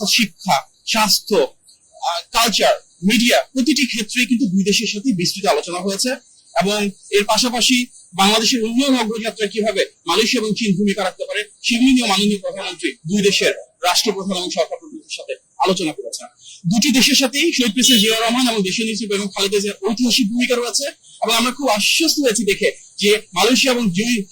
অর্থাৎ শিক্ষা, স্বাস্থ্য, কালচার, মিডিয়া, প্রতিটি ক্ষেত্রে কিন্তু দুই দেশের সাথে বিস্তৃত আলোচনা হয়েছে। এবং এর পাশাপাশি বাংলাদেশের উন্নয়ন অগ্রযাত্রা কিভাবে মালয়েশিয়া এবং চীন ভূমিকা রাখতে পারে সেগুলি নিয়ে মাননীয় প্রধানমন্ত্রী দুই দেশের রাষ্ট্রপ্রধান এবং সরকার প্রধানের সাথে আলোচনা করেছেন। দুটি দেশের সাথেই শহীদ প্রেসিডেন্ট জিয়াউর রহমান এবং দেশের নেত্রী বেগম খালেদা জিয়ার ঐতিহাসিক ভূমিকা রয়েছে। এবং আমরা খুব আশ্বস্ত হয়েছি দেখে যে মালয়েশিয়া এবং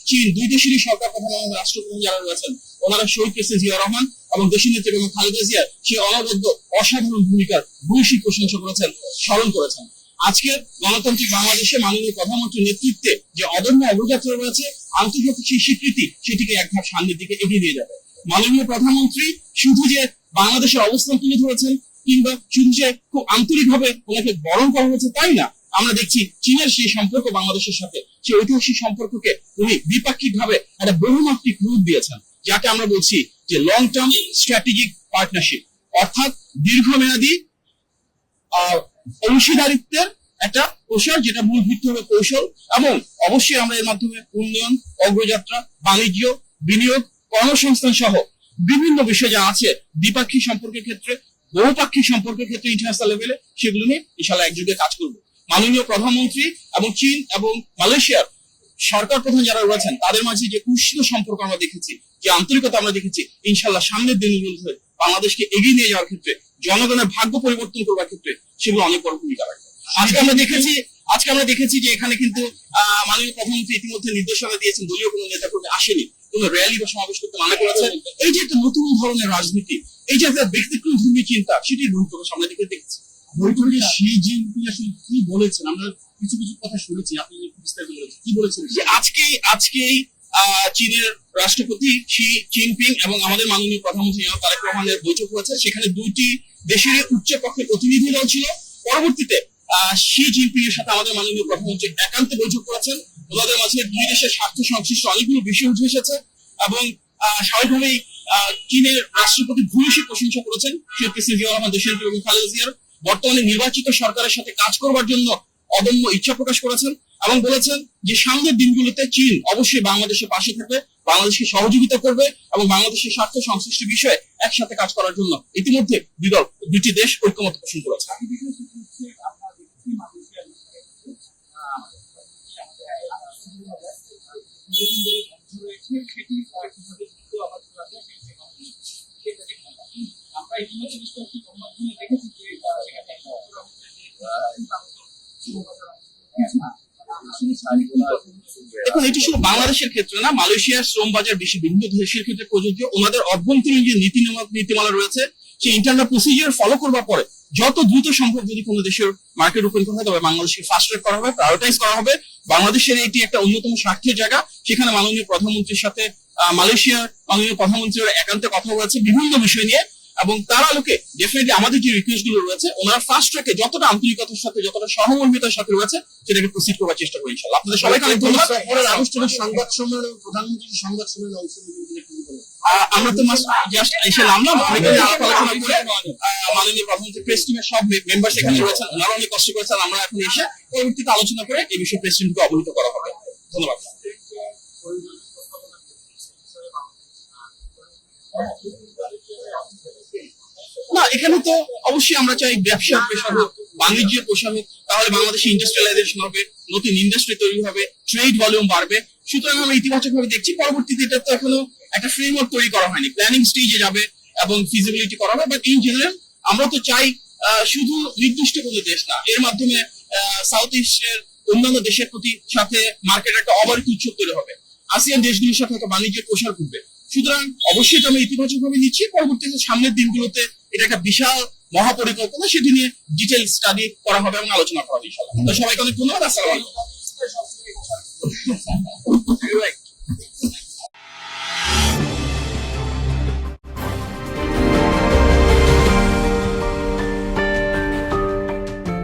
চীন দুই দেশেরই সরকার প্রধান এবং রাষ্ট্রপ্রধান যারা রয়েছেন ওনারা শহীদ প্রেসিডেন্ট জিয়াউর রহমান এবং দেশের নেত্রী বেগম খালেদা জিয়ার সেই অনবদ্য অসাধারণ ভূমিকার ভূয়সী প্রশংসা করেছেন, স্মরণ করেছেন। আজকে গণতান্ত্রিক বাংলাদেশে মাননীয় প্রধানমন্ত্রীর নেতৃত্বে যে অদম্য অগ্রযাত্রা রয়েছে, আন্তর্জাতিক সেই স্বীকৃতি সেটিকে এক ধাপ সামনের দিকে এগিয়ে নিয়ে যাবে। মাননীয় প্রধানমন্ত্রী শুধু যে বাংলাদেশের অবস্থান তুলে ধরেছেন কিংবা শুধু যে খুব আন্তরিকভাবে ওনাকে বরণ করা হয়েছে তাই না, আমরা দেখছি চীনের সেই সম্পর্ক বাংলাদেশের সাথে, সেই ঐতিহাসিক সম্পর্ককে উনি দ্বিপাক্ষিক ভাবে একটা বহুমাত্রিক রূপ দিয়েছেন, যাকে আমরা বলছি যে লং টার্ম স্ট্র্যাটেজিক পার্টনারশিপ, অর্থাৎ দীর্ঘমেয়াদী অংশীদারিত্বের একটা প্রসার, যেটা মূল ভিত্তি হবে কৌশল। এবং অবশ্যই আমরা এর মাধ্যমে উন্নয়ন, অগ্রযাত্রা, বাণিজ্য, বিনিয়োগ, কর্মসংস্থান সহ বিভিন্ন বিষয় যা আছে দ্বিপাক্ষিক সম্পর্কের ক্ষেত্রে, বহুপাক্ষিক সম্পর্কের ক্ষেত্রে ইন্টারন্যাশনাল লেভেলে, সেগুলো নিয়ে ইনশাআল্লাহ একযোগে কাজ করব। মাননীয় প্রধানমন্ত্রী এবং চীন এবং মালয়েশিয়ার সরকার প্রধান যারা রয়েছেন তাদের মাঝে যে উষ্ণ সম্পর্ক আমরা দেখেছি, যে আন্তরিকতা আমরা দেখেছি, ইনশাআল্লাহ সামনের দিনগুলোতে বাংলাদেশকে এগিয়ে নিয়ে যাওয়ার ক্ষেত্রে, জনগণের ভাগ্য পরিবর্তন করবার ক্ষেত্রে সেগুলো অনেক বড় ভূমিকা রাখবে। আজকে আমরা দেখেছি যে এখানে কিন্তু মাননীয় প্রধানমন্ত্রী ইতিমধ্যে নির্দেশনা দিয়েছেন, দলীয় কোনো নেতা কর্মী আসেনি, কোনো র্যালি বা সমাবেশ করতে মানা করেছেন। এই যে একটা নতুন ধরনের রাজনীতি, এই যে একটা ব্যক্তিক্রম ধর্মী চিন্তা, সেটির বহিঃপ্রকাশ আমরা দেখেছি। বৈঠকে শি জিনপিং আসলে কি বলেছেন? আমরা কিছু কিছু কথা শুনেছি, আপনি বিস্তারিত বলেছেন, কি বলেছেন? যে আজকেই চীনের রাষ্ট্রপতি শি জিনপিং এবং আমাদের মাননীয় প্রধানমন্ত্রী তারেক রহমানের বৈঠক হয়েছে। সেখানে দুইটি দেশের উচ্চ পক্ষের প্রতিনিধি দল ছিল। পরবর্তীতে শি জিনপিং এর সাথে আমাদের মাননীয় প্রধানমন্ত্রী একান্তে বৈঠক করেছেন। ওনাদের মাঝে দুই দেশের স্বার্থ সংশ্লিষ্ট অনেকগুলো বিষয় উঠে এসেছে এবং স্বাভাবিকভাবেই চীনের রাষ্ট্রপতি ভূয়সী প্রশংসা করেছেন শহীদ প্রেসিডেন্ট জিয়াউর রহমান, দেশের নেত্রী বেগম খালেদা জিয়ার বর্তমানে নির্বাচিত সরকারের সাথে কাজ করবার জন্য অদম্য ইচ্ছা প্রকাশ করেছেন এবং বলেছেন যে সামনের দিনগুলোতে চীন অবশ্যই বাংলাদেশের পাশে থাকবে, বাংলাদেশকে সহযোগিতা করবে এবং বাংলাদেশের স্বার্থ সংশ্লিষ্ট বিষয়ে একসাথে কাজ করার জন্য ইতিমধ্যে দুটি দেশ ঐক্যমত পোষণ করেছে। দেখুন, এটি শুধু বাংলাদেশের ক্ষেত্রে না, মালয়েশিয়ার শ্রম বাজার বিভিন্ন দেশের ক্ষেত্রে প্রযোজ্য। ওনাদের অভ্যন্তরীণ যে নীতিমালা রয়েছে, সেই ইন্টারনাল প্রসিজিওর ফলো করবার পরে যত দ্রুত সম্ভব যদি কোনো দেশের মার্কেট ওপেন করা হয়, তবে বাংলাদেশকে ফাস্ট ট্র্যাক করা হবে, প্রায়োরিটাইজ করা হবে। বাংলাদেশের এটি একটা অন্যতম স্বার্থের জায়গা, সেখানে মাননীয় প্রধানমন্ত্রীর সাথে মালয়েশিয়ার মাননীয় প্রধানমন্ত্রীর একান্তে কথা হয়েছে বিভিন্ন বিষয় নিয়ে। এবং তার আলোকে ডেফিনেটলি আমাদের যে রিকোয়েস্ট গুলো রয়েছে, ওনারা ফাস্ট ট্র্যাকে যতটা আন্তরিকতার সাথে, যতটা সহমর্মিতার সাথে রয়েছে, সেটাকে প্রসিড করবার চেষ্টা করি ইনশাআল্লাহ। আপনাদের সবাইকে অনেক ধন্যবাদ। আনুষ্ঠানিক সংবাদ সম্মেলন, প্রধানমন্ত্রীর সংবাদ সম্মেলনে অংশ নিতে আমরা তো জাস্ট এসে নামলাম, অনেকদিন আলাপ আলোচনা করে মাননীয় প্রধানমন্ত্রী প্রেস টিমের সব মেম্বার সেখানে রয়েছেন, ওনারা অনেক কষ্ট করেছেন। আমরা এখন এসে পরবর্তীতে আলোচনা করে এই বিষয়ে প্রেস টিমকে অবহিত করা হবে। ধন্যবাদ। না, এখানে তো অবশ্যই আমরা চাই ব্যবসার প্রসার হোক, বাণিজ্যের প্রসার হোক, তাহলে বাংলাদেশে ইন্ডাস্ট্রিয়ালাইজেশন হবে, নতুন ইন্ডাস্ট্রি তৈরি হবে, ট্রেড ভলিউম বাড়বে। সুতরাং আমরা ইতিবাচক ভাবে দেখছি। পরবর্তীতে এটা তো এখনো একটা ফ্রেমওয়ার্ক তৈরি করা হয়নি, প্ল্যানিং স্টেজে যাবে এবং ফিজিবিলিটি করা হবে। বাট ইন জেনারেল আমরা তো চাই শুধু নির্দিষ্ট কোনো দেশ না, এর মাধ্যমে সাউথ ইস্টের অন্যান্য দেশের প্রতি সাথে মার্কেট একটা অবারিত উৎসব তৈরি হবে, আসিয়ান দেশগুলোর সাথে একটা বাণিজ্যের প্রসার ঘটবে। সুতরাং অবশ্যই আমরা ইতিবাচক ভাবে নিচ্ছি। পরবর্তীতে সামনের দিনগুলোতে এটা একটা বিশাল মহাপরিকল্পনা, সেটি নিয়ে ডিটেল স্টাডি করা হবে এবং আলোচনা করা হবে ইনশাআল্লাহ। তো সবাইকে অনেক ধন্যবাদ। আসসালামু আলাইকুম।